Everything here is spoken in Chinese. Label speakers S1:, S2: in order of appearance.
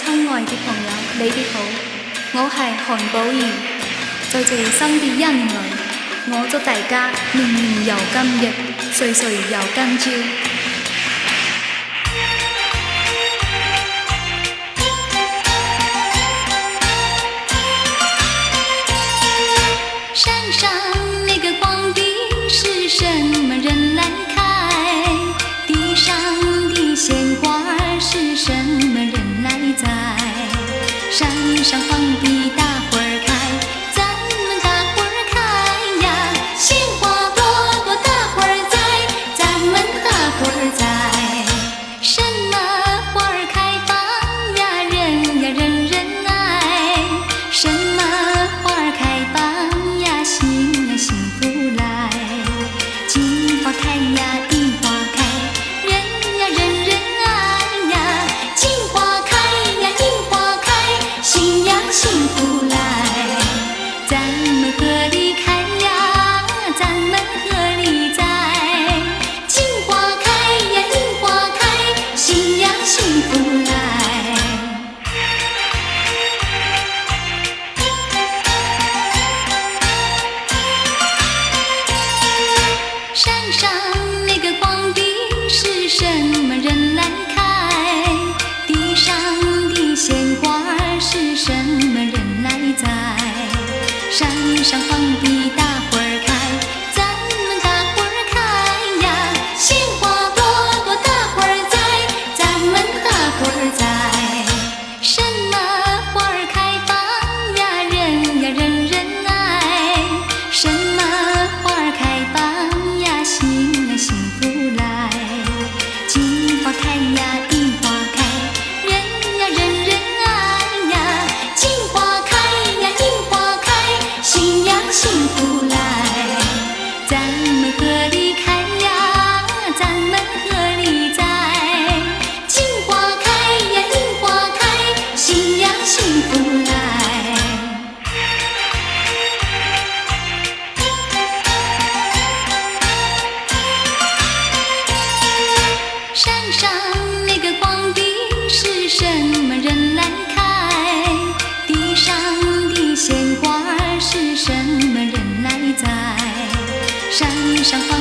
S1: 親愛的朋友，你哋好，我係韓寶儀。在這新的一年裏，我祝大家年年有今日，歲歲有今朝。
S2: 山上那个黄鹂是什么人来开？地上的鲜花是什么人来栽？山上黄鹂大伙儿开，咱们大伙儿开呀！鲜花朵朵大伙儿栽，咱们大伙儿栽。什么花儿开放呀？人呀人人爱。什么花儿开放呀？心呀幸福来。金花开呀，银花开，人呀人人爱呀。金花开呀，银花开，心呀幸福来。咱们合力开呀，咱们合力栽。金花开呀，银花开，心呀幸福来。山上那个黄鹂是什么人来开？地上的鲜花是什么人来栽？山上黄鹂大伙儿开，咱们大伙儿开呀！鲜花朵朵大伙儿栽，咱们大伙儿栽。什么花儿开放呀？人呀人人爱。什么花儿开放呀？心呀幸福来。金花开呀，银花开，人呀人人爱呀。金花开呀，银花开，心呀幸福来。咱们合力开呀，咱们合力栽。金花开呀，银花开，心呀幸福来。山上那个黄鹂是什么人来开？地上的鲜花是什么人来栽？山上黄